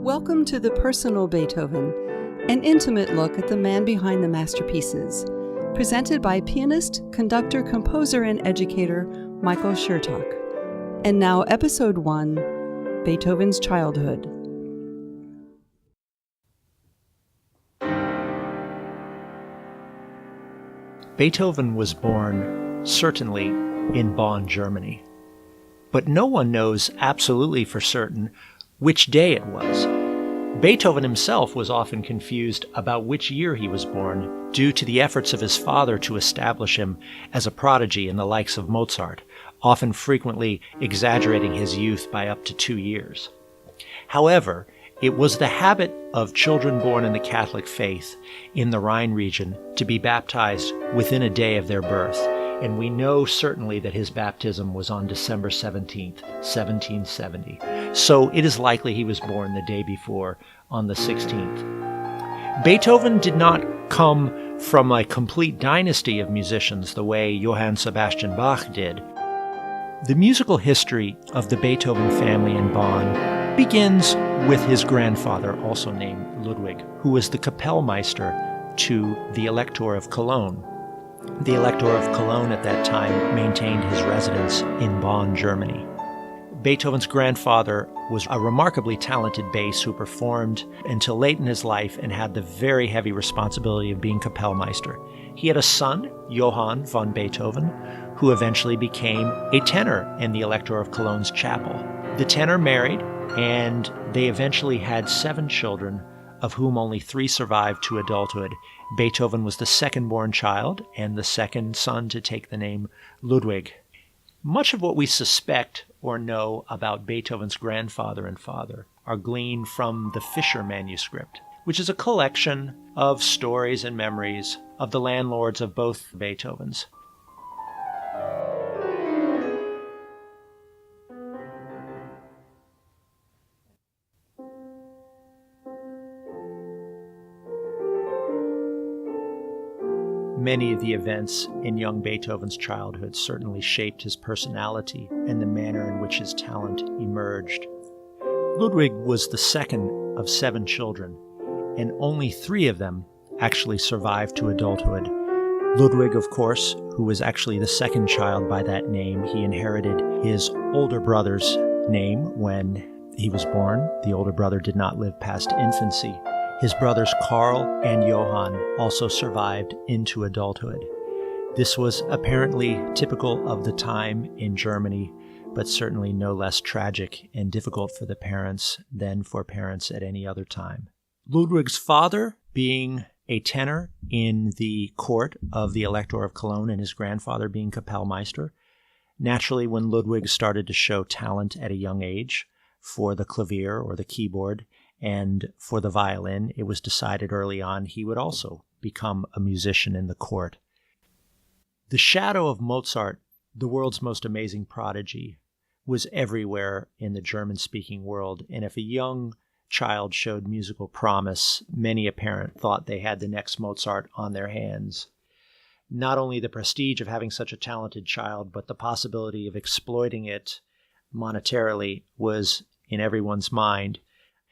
Welcome to The Personal Beethoven, an intimate look at the man behind the masterpieces, presented by pianist, conductor, composer, and educator Michael Chertock. And now Episode 1, Beethoven's Childhood. Beethoven was born, certainly, in Bonn, Germany. But no one knows absolutely for certain which day it was. Beethoven himself was often confused about which year he was born due to the efforts of his father to establish him as a prodigy in the likes of Mozart, often frequently exaggerating his youth by up to 2 years. However, it was the habit of children born in the Catholic faith in the Rhine region to be baptized within a day of their birth, and we know certainly that his baptism was on December 17th, 1770. So it is likely he was born the day before, on the 16th. Beethoven did not come from a complete dynasty of musicians the way Johann Sebastian Bach did. The musical history of the Beethoven family in Bonn begins with his grandfather, also named Ludwig, who was the Kapellmeister to the Elector of Cologne. The Elector of Cologne at that time maintained his residence in Bonn, Germany. Beethoven's grandfather was a remarkably talented bass who performed until late in his life and had the very heavy responsibility of being Kapellmeister. He had a son, Johann von Beethoven, who eventually became a tenor in the Elector of Cologne's chapel. The tenor married, and they eventually had 7 children, of whom only 3 survived to adulthood. Beethoven was the second-born child and the second son to take the name Ludwig. Much of what we suspect or know about Beethoven's grandfather and father are gleaned from the Fischer manuscript, which is a collection of stories and memories of the landlords of both Beethovens. Many of the events in young Beethoven's childhood certainly shaped his personality and the manner in which his talent emerged. Ludwig was the second of 7 children, and only 3 of them actually survived to adulthood. Ludwig, of course, who was actually the second child by that name, he inherited his older brother's name when he was born. The older brother did not live past infancy. His brothers Karl and Johann also survived into adulthood. This was apparently typical of the time in Germany, but certainly no less tragic and difficult for the parents than for parents at any other time. Ludwig's father, being a tenor in the court of the Elector of Cologne and his grandfather being Kapellmeister, naturally when Ludwig started to show talent at a young age for the clavier or the keyboard, and for the violin, it was decided early on he would also become a musician in the court. The shadow of Mozart, the world's most amazing prodigy, was everywhere in the German-speaking world, and if a young child showed musical promise, many a parent thought they had the next Mozart on their hands. Not only the prestige of having such a talented child, but the possibility of exploiting it monetarily was in everyone's mind.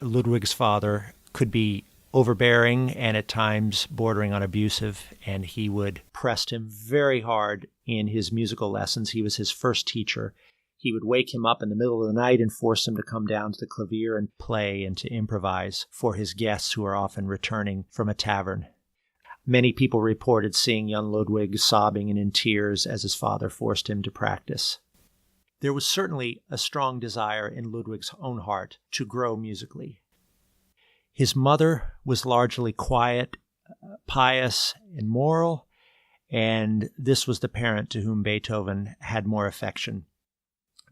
Ludwig's father could be overbearing and at times bordering on abusive, and he would press him very hard in his musical lessons. He was his first teacher. He would wake him up in the middle of the night and force him to come down to the clavier and play and to improvise for his guests who were often returning from a tavern. Many people reported seeing young Ludwig sobbing and in tears as his father forced him to practice. There was certainly a strong desire in Ludwig's own heart to grow musically. His mother was largely quiet, pious, and moral, and this was the parent to whom Beethoven had more affection.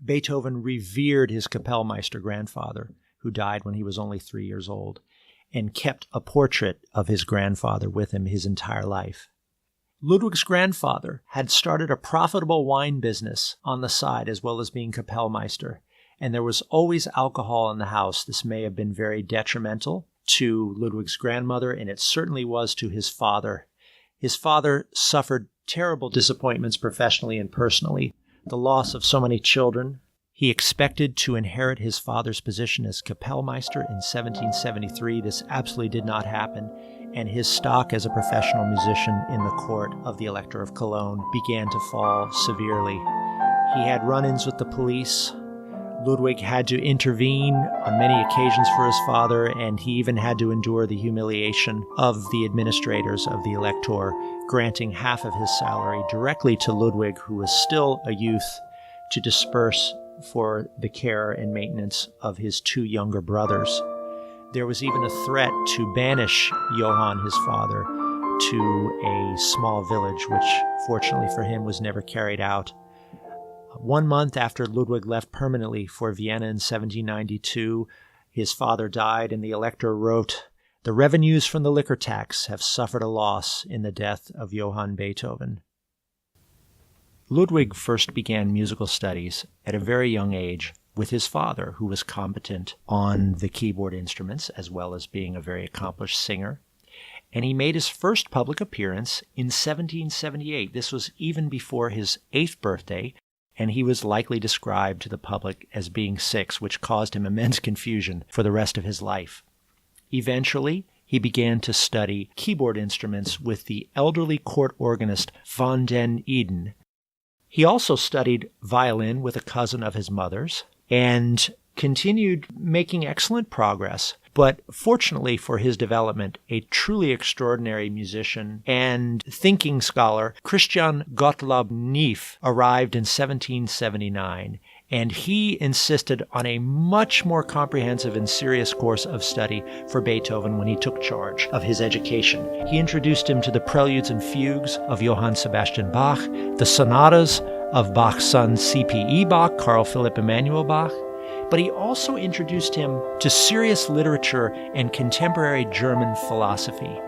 Beethoven revered his Kapellmeister grandfather, who died when he was only 3 years old, and kept a portrait of his grandfather with him his entire life. Ludwig's grandfather had started a profitable wine business on the side as well as being Kapellmeister, and there was always alcohol in the house. This may have been very detrimental to Ludwig's grandmother, and it certainly was to his father. His father suffered terrible disappointments professionally and personally, the loss of so many children. He expected to inherit his father's position as Kapellmeister in 1773. This absolutely did not happen, and his stock as a professional musician in the court of the Elector of Cologne began to fall severely. He had run-ins with the police. Ludwig had to intervene on many occasions for his father, and he even had to endure the humiliation of the administrators of the Elector, granting half of his salary directly to Ludwig, who was still a youth, to disperse for the care and maintenance of his two younger brothers. There was even a threat to banish Johann, his father, to a small village, which fortunately for him was never carried out. 1 month after Ludwig left permanently for Vienna in 1792, his father died, and the Elector wrote, "The revenues from the liquor tax have suffered a loss in the death of Johann Beethoven." Ludwig first began musical studies at a very young age with his father, who was competent on the keyboard instruments as well as being a very accomplished singer. And he made his first public appearance in 1778. This was even before his 8th birthday, and he was likely described to the public as being 6, which caused him immense confusion for the rest of his life. Eventually, he began to study keyboard instruments with the elderly court organist von den Eden. He also studied violin with a cousin of his mother's and continued making excellent progress. But fortunately for his development, a truly extraordinary musician and thinking scholar, Christian Gottlob Neef, arrived in 1779, and he insisted on a much more comprehensive and serious course of study for Beethoven when he took charge of his education. He introduced him to the preludes and fugues of Johann Sebastian Bach, the sonatas of Bach's son C.P.E. Bach, Carl Philipp Emanuel Bach, but he also introduced him to serious literature and contemporary German philosophy.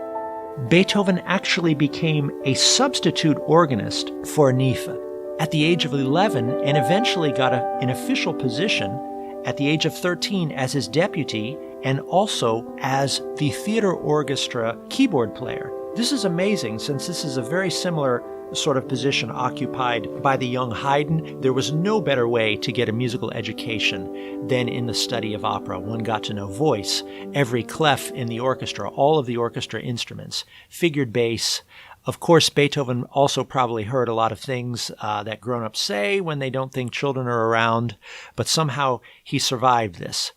Beethoven actually became a substitute organist for Neefe at the age of 11 and eventually got an official position at the age of 13 as his deputy and also as the theater orchestra keyboard player. This is amazing, since this is a very similar sort of position occupied by the young Haydn. There was no better way to get a musical education than in the study of opera. One got to know voice, every clef in the orchestra, all of the orchestra instruments, figured bass. Of course, Beethoven also probably heard a lot of things that grown-ups say when they don't think children are around, but somehow he survived this.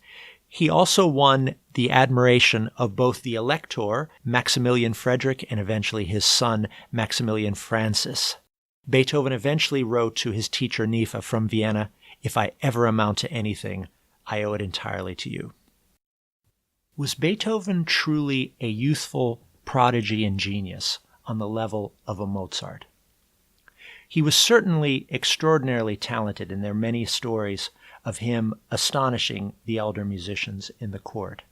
He also won the admiration of both the Elector, Maximilian Frederick, and eventually his son, Maximilian Francis. Beethoven eventually wrote to his teacher Neefe from Vienna, "If I ever amount to anything, I owe it entirely to you." Was Beethoven truly a youthful prodigy and genius on the level of a Mozart? He was certainly extraordinarily talented, and there are many stories of him astonishing the elder musicians in the court.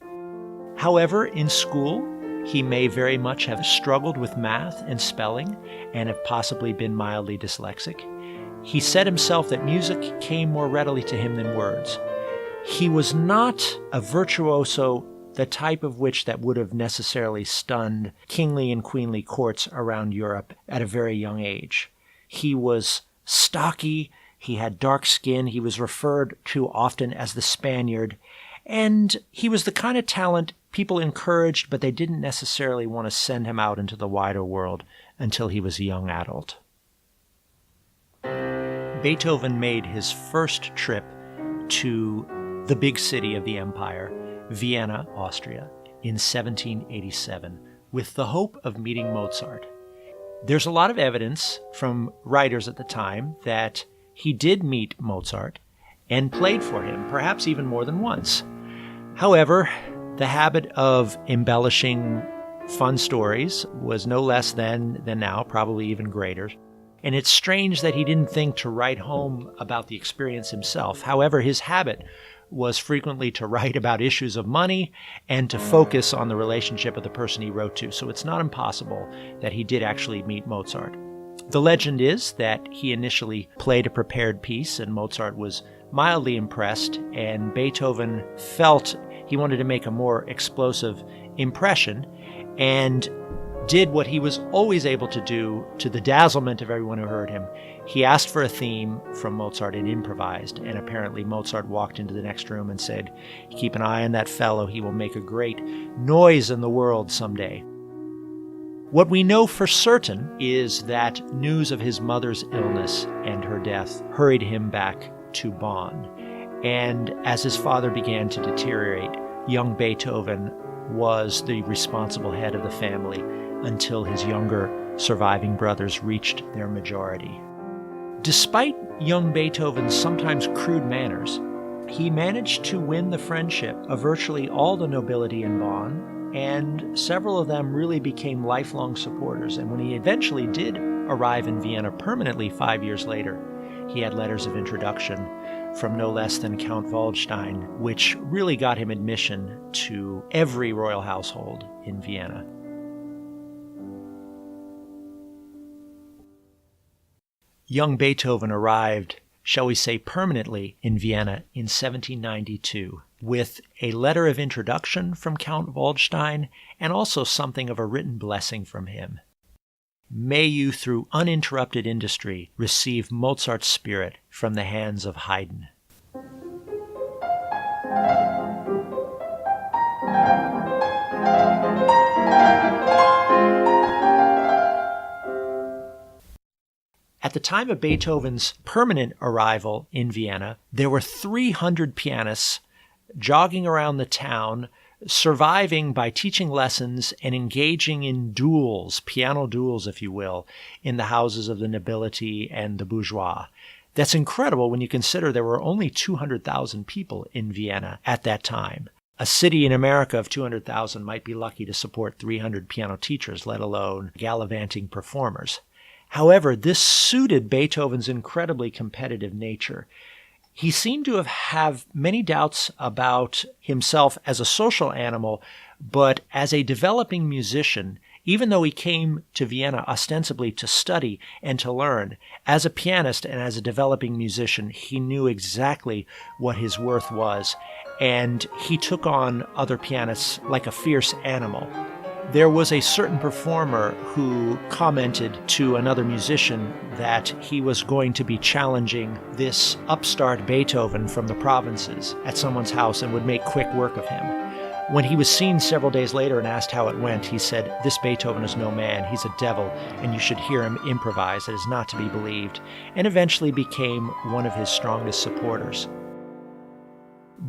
However, in school, he may very much have struggled with math and spelling and have possibly been mildly dyslexic. He said himself that music came more readily to him than words. He was not a virtuoso, the type of which that would have necessarily stunned kingly and queenly courts around Europe at a very young age. He was stocky, he had dark skin, he was referred to often as the Spaniard, and he was the kind of talent people encouraged, but they didn't necessarily want to send him out into the wider world until he was a young adult. Beethoven made his first trip to the big city of the empire, Vienna, Austria, in 1787, with the hope of meeting Mozart. There's a lot of evidence from writers at the time that he did meet Mozart and played for him, perhaps even more than once. However, the habit of embellishing fun stories was no less then than now, probably even greater. And it's strange that he didn't think to write home about the experience himself. However, his habit was frequently to write about issues of money and to focus on the relationship of the person he wrote to. So it's not impossible that he did actually meet Mozart. The legend is that he initially played a prepared piece and Mozart was mildly impressed, and Beethoven felt he wanted to make a more explosive impression and did what he was always able to do to the dazzlement of everyone who heard him. He asked for a theme from Mozart and improvised, and apparently Mozart walked into the next room and said, "Keep an eye on that fellow, he will make a great noise in the world someday." What we know for certain is that news of his mother's illness and her death hurried him back to Bonn. And as his father began to deteriorate, young Beethoven was the responsible head of the family until his younger surviving brothers reached their majority. Despite young Beethoven's sometimes crude manners, he managed to win the friendship of virtually all the nobility in Bonn, and several of them really became lifelong supporters. And when he eventually did arrive in Vienna permanently 5 years later, he had letters of introduction from no less than Count Waldstein, which really got him admission to every royal household in Vienna. Young Beethoven arrived, shall we say, permanently in Vienna in 1792, with a letter of introduction from Count Waldstein and also something of a written blessing from him. May you, through uninterrupted industry, receive Mozart's spirit from the hands of Haydn. At the time of Beethoven's permanent arrival in Vienna, there were 300 pianists jogging around the town, surviving by teaching lessons and engaging in duels, piano duels, if you will, in the houses of the nobility and the bourgeois. That's incredible when you consider there were only 200,000 people in Vienna at that time. A city in America of 200,000 might be lucky to support 300 piano teachers, let alone gallivanting performers. However, this suited Beethoven's incredibly competitive nature. He seemed to have many doubts about himself as a social animal, but as a developing musician, even though he came to Vienna ostensibly to study and to learn, as a pianist and as a developing musician, he knew exactly what his worth was, and he took on other pianists like a fierce animal. There was a certain performer who commented to another musician that he was going to be challenging this upstart Beethoven from the provinces at someone's house and would make quick work of him. When he was seen several days later and asked how it went, he said, "This Beethoven is no man, he's a devil, and you should hear him improvise. It is not to be believed," and eventually became one of his strongest supporters.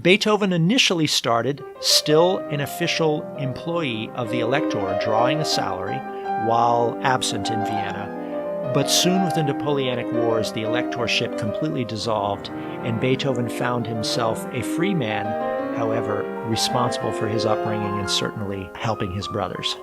Beethoven initially started still an official employee of the Elector, drawing a salary while absent in Vienna. But soon with the Napoleonic Wars, the electorship completely dissolved, and Beethoven found himself a free man, however, responsible for his upbringing and certainly helping his brothers.